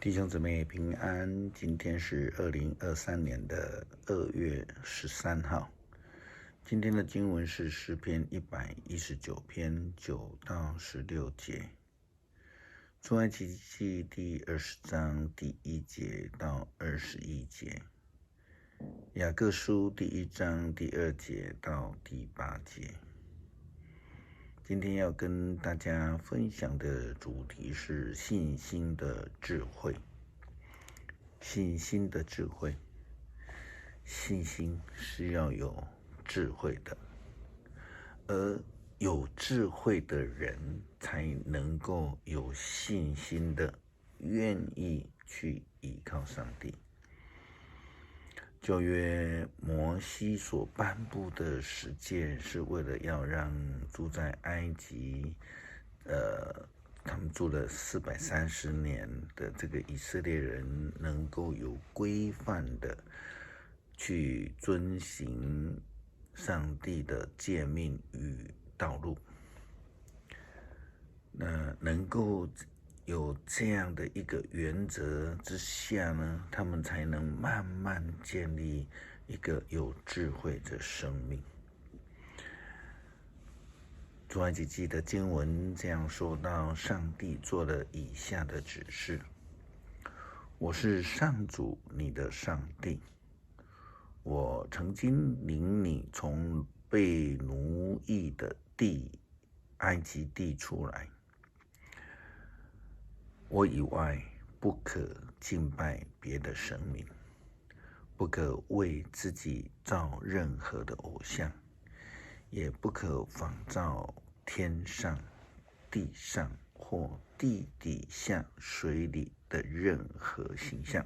弟兄姊妹平安，今天是2023年的2月13号。今天的经文是诗篇119篇9到16节，出埃及记第20章第1节到21节，雅各书第1章第2节到第8节。今天要跟大家分享的主题是信心的智慧。信心的智慧，信心是要有智慧的，而有智慧的人才能够有信心的愿意去依靠上帝。旧约摩西所颁布的十诫是为了要让住在埃及他们住了430年的这个以色列人能够有规范的去遵行上帝的诫命与道路，那能够有这样的一个原则之下呢，他们才能慢慢建立一个有智慧的生命。出埃及记的经文这样说到，上帝做了以下的指示：我是上主你的上帝，我曾经领你从被奴役的埃及地出来，我以外不可敬拜别的神明，不可为自己造任何的偶像，也不可仿照天上、地上或地底下水里的任何形象，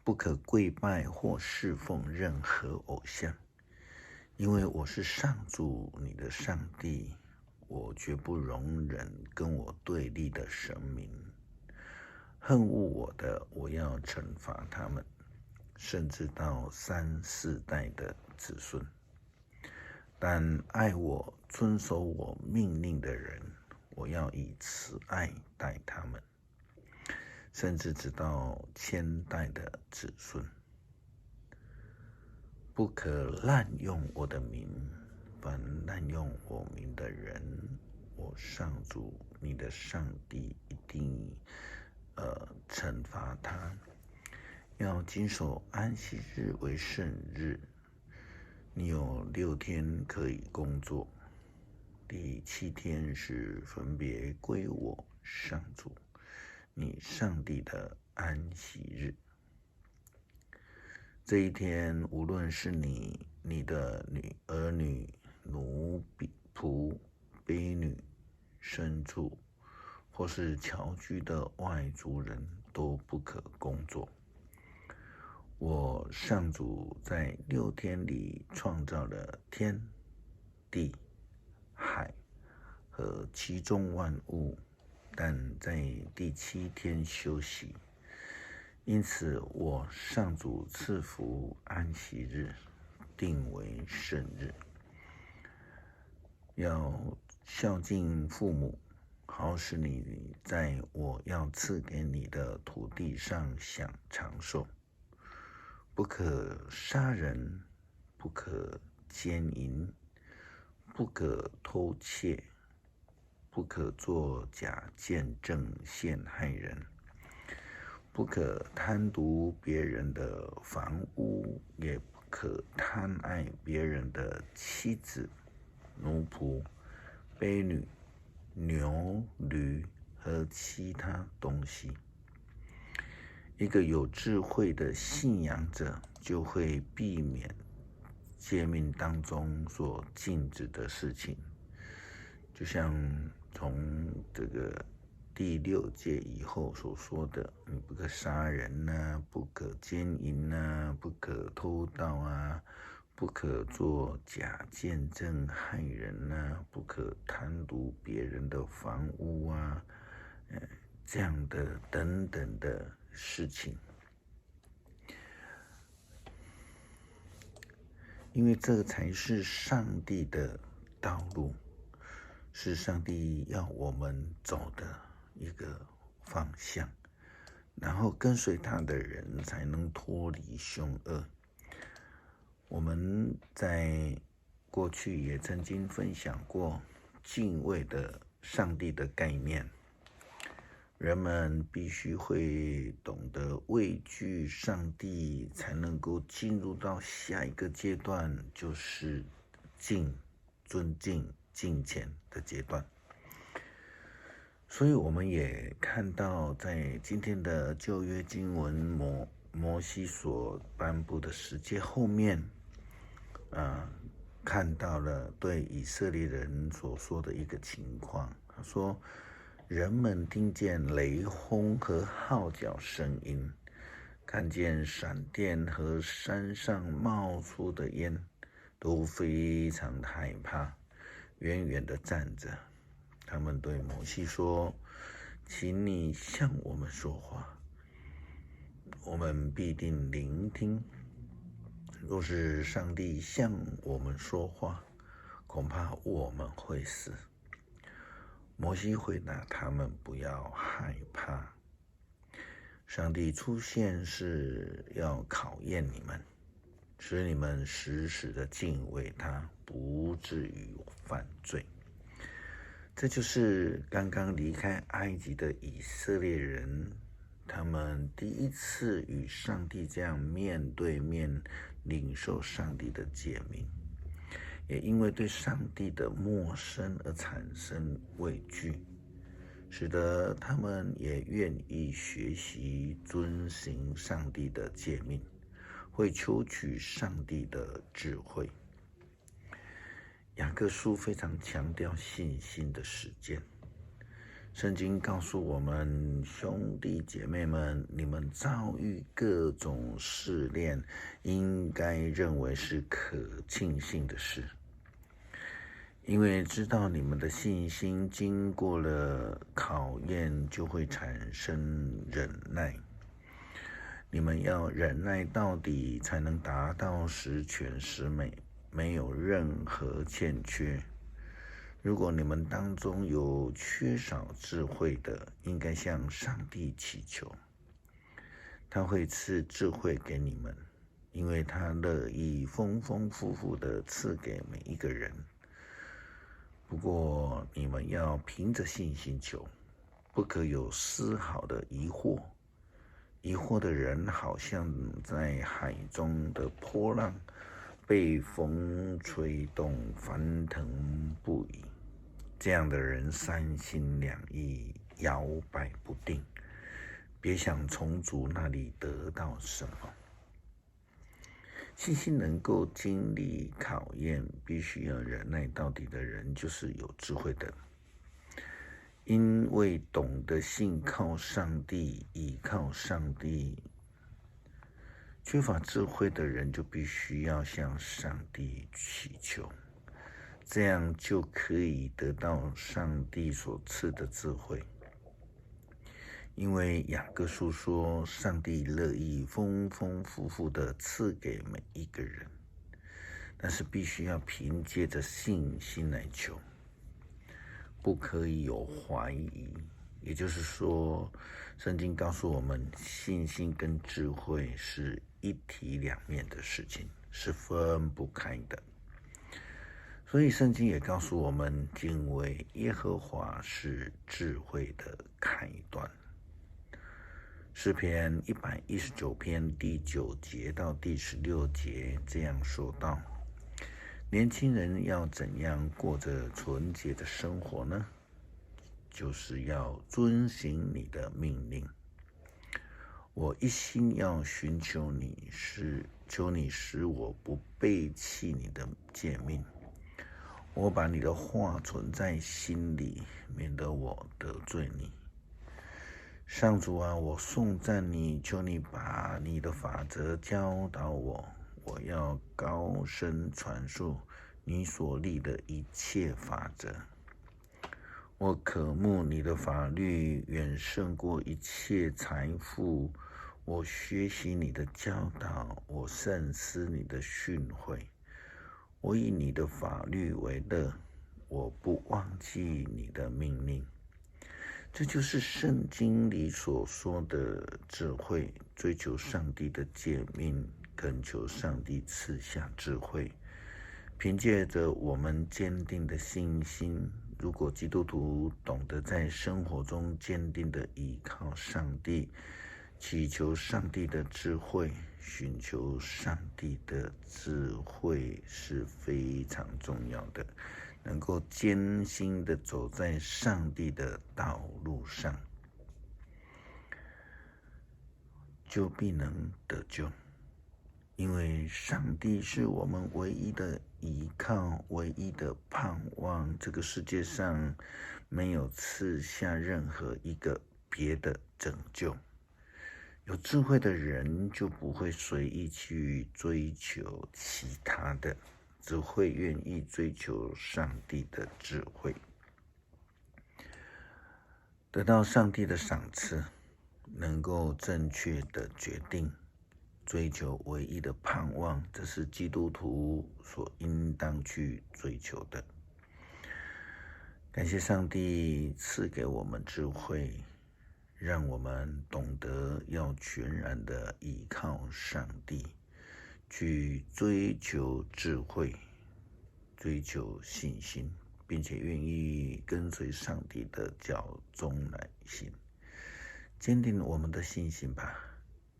不可跪拜或侍奉任何偶像，因为我是上主你的上帝，我绝不容忍跟我对立的神明。恨恶我的，我要惩罚他们，甚至到3、4代的子孙。但爱我、遵守我命令的人，我要以慈爱待他们，甚至直到1000代的子孙。不可滥用我的名，凡滥用我名的人，我上主你的上帝一定惩罚他。要谨守安息日为圣日，你有6天可以工作，第7天是分别归我上主你上帝的安息日。这一天，无论是你的儿女、奴仆、婢女、牲畜，或是侨居的外族人，都不可工作。我上主在6天里创造了天、地、海和其中万物，但在第7天休息。因此，我上主赐福安息日，定为圣日。要孝敬父母，好使你在我要赐给你的土地上享长寿。不可杀人，不可奸淫，不可偷窃，不可作假见证陷害人，不可贪渎别人的房屋，也不可贪爱别人的妻子、奴仆、婢女、牛、驴和其他东西。一个有智慧的信仰者就会避免诫命当中所禁止的事情，就像从这个第6诫以后所说的，你不可杀人啊，不可奸淫啊，不可偷盗啊，不可作假见证害人啊，不可贪渎别人的房屋啊，这样的等等的事情。因为这才是上帝的道路，是上帝要我们走的一个方向，然后跟随他的人才能脱离凶恶。我们在过去也曾经分享过敬畏的上帝的概念，人们必须会懂得畏惧上帝，才能够进入到下一个阶段，就是尊敬、敬虔的阶段。所以我们也看到，在今天的旧约经文摩西所颁布的十诫后面，看到了对以色列人所说的一个情况。他说，人们听见雷轰和号角声音，看见闪电和山上冒出的烟，都非常的害怕，远远的站着。他们对摩西说，请你向我们说话，我们必定聆听。若是上帝向我们说话，恐怕我们会死。摩西回答他们，不要害怕，上帝出现是要考验你们，使你们时时的敬畏他，不至于犯罪。这就是刚刚离开埃及的以色列人，他们第一次与上帝这样面对面领受上帝的诫命，也因为对上帝的陌生而产生畏惧，使得他们也愿意学习遵行上帝的诫命，会求取上帝的智慧。雅各书非常强调信心的实践。圣经告诉我们，兄弟姐妹们，你们遭遇各种试炼，应该认为是可庆幸的事，因为知道你们的信心经过了考验，就会产生忍耐。你们要忍耐到底，才能达到十全十美，没有任何欠缺。如果你们当中有缺少智慧的，应该向上帝祈求，他会赐智慧给你们，因为他乐意丰丰富富的赐给每一个人。不过你们要凭着信心求，不可有丝毫的疑惑。疑惑的人好像在海中的波浪，被风吹动，翻腾不已。这样的人三心两意，摇摆不定，别想从主那里得到什么。信心能够经历考验，必须要忍耐到底的人，就是有智慧的。因为懂得信靠上帝，倚靠上帝，缺乏智慧的人就必须要向上帝祈求，这样就可以得到上帝所赐的智慧。因为雅各书说，上帝乐意丰丰富富的赐给每一个人，但是必须要凭借着信心来求，不可以有怀疑。也就是说，圣经告诉我们，信心跟智慧是一体两面的事情，是分不开的。所以圣经也告诉我们，敬畏耶和华是智慧的开端。诗篇119篇第9节到第16节这样说道：年轻人要怎样过着纯洁的生活呢？就是要遵行你的命令。我一心要寻求你，求你使我不背弃你的诫命。我把你的话存在心里，免得我得罪你。上主啊，我颂赞你，求你把你的法则教导我，我要高声传述你所立的一切法则。我渴慕你的法律，远胜过一切财富。我学习你的教导，我慎思你的训诲。我以你的法律为乐，我不忘记你的命令。这就是圣经里所说的智慧，追求上帝的诫命，恳求上帝赐下智慧。凭借着我们坚定的信心，如果基督徒懂得在生活中坚定的依靠上帝，祈求上帝的智慧，寻求上帝的智慧是非常重要的。能够艰辛地走在上帝的道路上，就必能得救。因为上帝是我们唯一的依靠，唯一的盼望。这个世界上没有赐下任何一个别的拯救。有智慧的人就不会随意去追求其他的，只会愿意追求上帝的智慧，得到上帝的赏赐，能够正确的决定，追求唯一的盼望，这是基督徒所应当去追求的。感谢上帝赐给我们智慧，让我们懂得要全然的依靠上帝，去追求智慧，追求信心，并且愿意跟随上帝的脚踪来行，坚定我们的信心吧。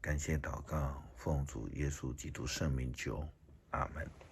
感谢祷告，奉主耶稣基督圣名求，阿们。